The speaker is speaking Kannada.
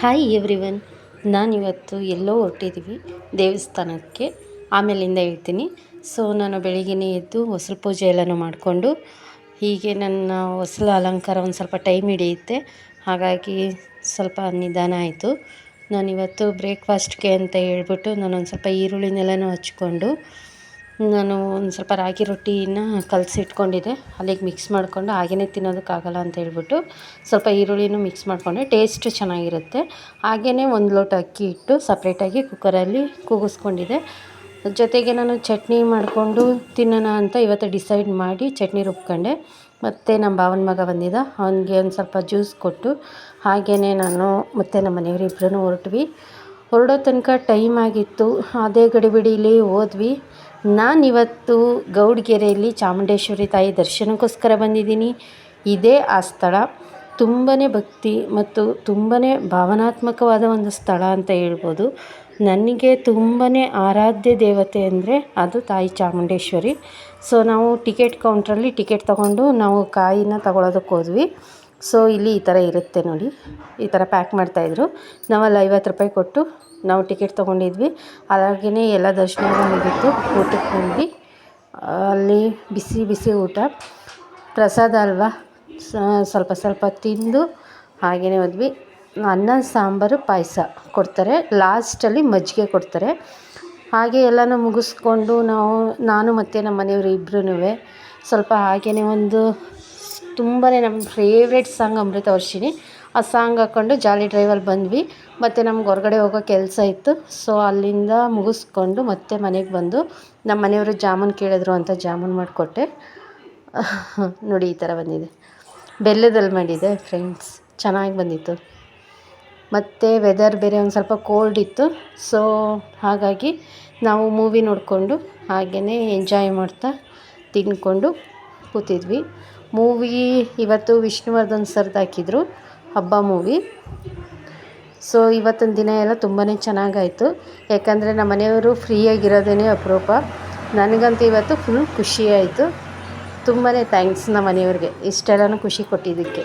Hi everyone. ನಾನಿವತ್ತು ಎಲ್ಲೋ ಹೊರಟಿದ್ದೀವಿ ದೇವಸ್ಥಾನಕ್ಕೆ, ಆಮೇಲಿಂದ ಹೇಳ್ತೀನಿ. ಸೊ ನಾನು ಬೆಳಿಗ್ಗೆನೇ ಎದ್ದು ಹೊಸಲು ಪೂಜೆ ಎಲ್ಲನೂ ಮಾಡಿಕೊಂಡು ಹೀಗೆ ನನ್ನ ಹೊಸಲು ಅಲಂಕಾರ ಒಂದು ಸ್ವಲ್ಪ ಟೈಮ್ ಹಿಡಿಯುತ್ತೆ, ಹಾಗಾಗಿ ಸ್ವಲ್ಪ ನಿಧಾನ ಆಯಿತು. ನಾನಿವತ್ತು ಬ್ರೇಕ್ಫಾಸ್ಟ್ಗೆ ಅಂತ ಹೇಳ್ಬಿಟ್ಟು ನಾನೊಂದು ಸ್ವಲ್ಪ ಈರುಳ್ಳಿನೆಲ್ಲನೂ ಹಚ್ಕೊಂಡು ನಾನು ಒಂದು ಸ್ವಲ್ಪ ರಾಗಿ ರೊಟ್ಟಿನ ಕಲಸಿಟ್ಕೊಂಡಿದ್ದೆ, ಅಲ್ಲಿಗೆ ಮಿಕ್ಸ್ ಮಾಡಿಕೊಂಡು ಹಾಗೆಯೇ ತಿನ್ನೋದಕ್ಕಾಗಲ್ಲ ಅಂತ ಹೇಳ್ಬಿಟ್ಟು ಸ್ವಲ್ಪ ಈರುಳ್ಳಿನೂ ಮಿಕ್ಸ್ ಮಾಡಿಕೊಂಡೆ, ಟೇಸ್ಟ್ ಚೆನ್ನಾಗಿರುತ್ತೆ. ಹಾಗೆಯೇ ಒಂದು ಲೋಟ ಅಕ್ಕಿ ಇಟ್ಟು ಸಪ್ರೇಟಾಗಿ ಕುಕ್ಕರಲ್ಲಿ ಕೂಗಿಸ್ಕೊಂಡಿದ್ದೆ. ಜೊತೆಗೆ ನಾನು ಚಟ್ನಿ ಮಾಡಿಕೊಂಡು ತಿನ್ನೋಣ ಅಂತ ಇವತ್ತು ಡಿಸೈಡ್ ಮಾಡಿ ಚಟ್ನಿ ರುಬ್ಕೊಂಡೆ. ಮತ್ತು ನಮ್ಮ ಭಾವನ ಮಗ ಬಂದಿದ್ದ, ಅವನಿಗೆ ಒಂದು ಸ್ವಲ್ಪ ಜ್ಯೂಸ್ ಕೊಟ್ಟು ಹಾಗೆಯೇ ನಾನು ಮತ್ತು ನಮ್ಮ ಮನೆಯವರು ಇಬ್ಬರೂ ಹೊರಡೋ ತನಕ ಟೈಮ್ ಆಗಿತ್ತು. ಅದೇ ಗಡಿಬಿಡಿಲಿ ಹೋದ್ವಿ. ನಾನಿವತ್ತು ಗೌಡಗೆರೆಯಲ್ಲಿ ಚಾಮುಂಡೇಶ್ವರಿ ತಾಯಿ ದರ್ಶನಕ್ಕೋಸ್ಕರ ಬಂದಿದ್ದೀನಿ. ಇದೇ ಆ ಸ್ಥಳ. ತುಂಬಾ ಭಕ್ತಿ ಮತ್ತು ತುಂಬಾ ಭಾವನಾತ್ಮಕವಾದ ಒಂದು ಸ್ಥಳ ಅಂತ ಹೇಳ್ಬೋದು. ನನಗೆ ತುಂಬಾ ಆರಾಧ್ಯ ದೇವತೆ ಅಂದರೆ ಅದು ತಾಯಿ ಚಾಮುಂಡೇಶ್ವರಿ. ಸೊ ನಾವು ಟಿಕೆಟ್ ಕೌಂಟ್ರಲ್ಲಿ ಟಿಕೆಟ್ ತೊಗೊಂಡು ನಾವು ಕಾಯಿನ ತಗೊಳ್ಳೋದಕ್ಕೆ ಹೋದ್ವಿ. ಸೊ ಇಲ್ಲಿ ಈ ಥರ ಇರುತ್ತೆ ನೋಡಿ, ಈ ಥರ ಪ್ಯಾಕ್ ಮಾಡ್ತಾಯಿದ್ರು. ನಾವಲ್ಲಿ 50 ರೂಪಾಯಿ ಕೊಟ್ಟು ನಾವು ಟಿಕೆಟ್ ತೊಗೊಂಡಿದ್ವಿ. ಹಾಗೆಯೇ ಎಲ್ಲ ದರ್ಶನ ಮುಗಿತು, ಊಟಕ್ಕೆ ಬಂದ್ವಿ. ಅಲ್ಲಿ ಬಿಸಿ ಬಿಸಿ ಊಟ, ಪ್ರಸಾದ ಅಲ್ವಾ, ಸ್ವಲ್ಪ ಸ್ವಲ್ಪ ತಿಂದು ಹಾಗೆಯೇ ಹೋದ್ವಿ. ಅನ್ನ ಸಾಂಬಾರು ಪಾಯಸ ಕೊಡ್ತಾರೆ, ಲಾಸ್ಟಲ್ಲಿ ಮಜ್ಜಿಗೆ ಕೊಡ್ತಾರೆ. ಹಾಗೆ ಎಲ್ಲನೂ ಮುಗಿಸ್ಕೊಂಡು ನಾನು ಮತ್ತು ನಮ್ಮ ಮನೆಯವರು ಇಬ್ಬರೂ ಸ್ವಲ್ಪ ಹಾಗೆಯೇ ಒಂದು ತುಂಬಾ ನಮ್ಮ ಫೇವ್ರೆಟ್ ಸಾಂಗ್ ಅಮೃತ ವರ್ಷಿಣಿ, ಆ ಸಾಂಗ್ ಹಾಕ್ಕೊಂಡು ಜಾಲಿ ಡ್ರೈವಲ್ಲಿ ಬಂದ್ವಿ. ಮತ್ತು ನಮ್ಗೆ ಹೊರಗಡೆ ಹೋಗೋ ಕೆಲಸ ಇತ್ತು. ಸೊ ಅಲ್ಲಿಂದ ಮುಗಿಸ್ಕೊಂಡು ಮತ್ತೆ ಮನೆಗೆ ಬಂದು ನಮ್ಮ ಮನೆಯವರು ಜಾಮೂನ್ ಕೇಳಿದ್ರು ಅಂತ ಜಾಮೂನ್ ಮಾಡಿಕೊಟ್ಟೆ. ನೋಡಿ ಈ ಥರ ಬಂದಿದೆ, ಬೆಲ್ಲದಲ್ಲಿ ಮಾಡಿದೆ ಫ್ರೆಂಡ್ಸ್, ಚೆನ್ನಾಗಿ ಬಂದಿತ್ತು. ಮತ್ತು ವೆದರ್ ಬೇರೆ ಒಂದು ಸ್ವಲ್ಪ ಕೋಲ್ಡ್ ಇತ್ತು. ಸೊ ಹಾಗಾಗಿ ನಾವು ಮೂವಿ ನೋಡಿಕೊಂಡು ಹಾಗೆಯೇ ಎಂಜಾಯ್ ಮಾಡ್ತಾ ತಿಂದ್ಕೊಂಡು ಕೂತಿದ್ವಿ. ಮೂವಿ ಇವತ್ತು ವಿಷ್ಣುವರ್ಧನ್ ಸರ್ದು ಹಾಕಿದ್ರು, ಹಬ್ಬ ಮೂವಿ. ಸೊ ಇವತ್ತಿನ ದಿನ ಎಲ್ಲ ತುಂಬಾ ಚೆನ್ನಾಗಾಯಿತು, ಯಾಕಂದರೆ ನಮ್ಮ ಮನೆಯವರು ಫ್ರೀಯಾಗಿರೋದೇ ಅಪರೂಪ. ನನಗಂತೂ ಇವತ್ತು ಫುಲ್ ಖುಷಿಯಾಯಿತು. ತುಂಬಾ ಥ್ಯಾಂಕ್ಸ್ ನಮ್ಮ ಮನೆಯವ್ರಿಗೆ ಇಷ್ಟೆಲ್ಲನೂ ಖುಷಿ ಕೊಟ್ಟಿದ್ದಕ್ಕೆ.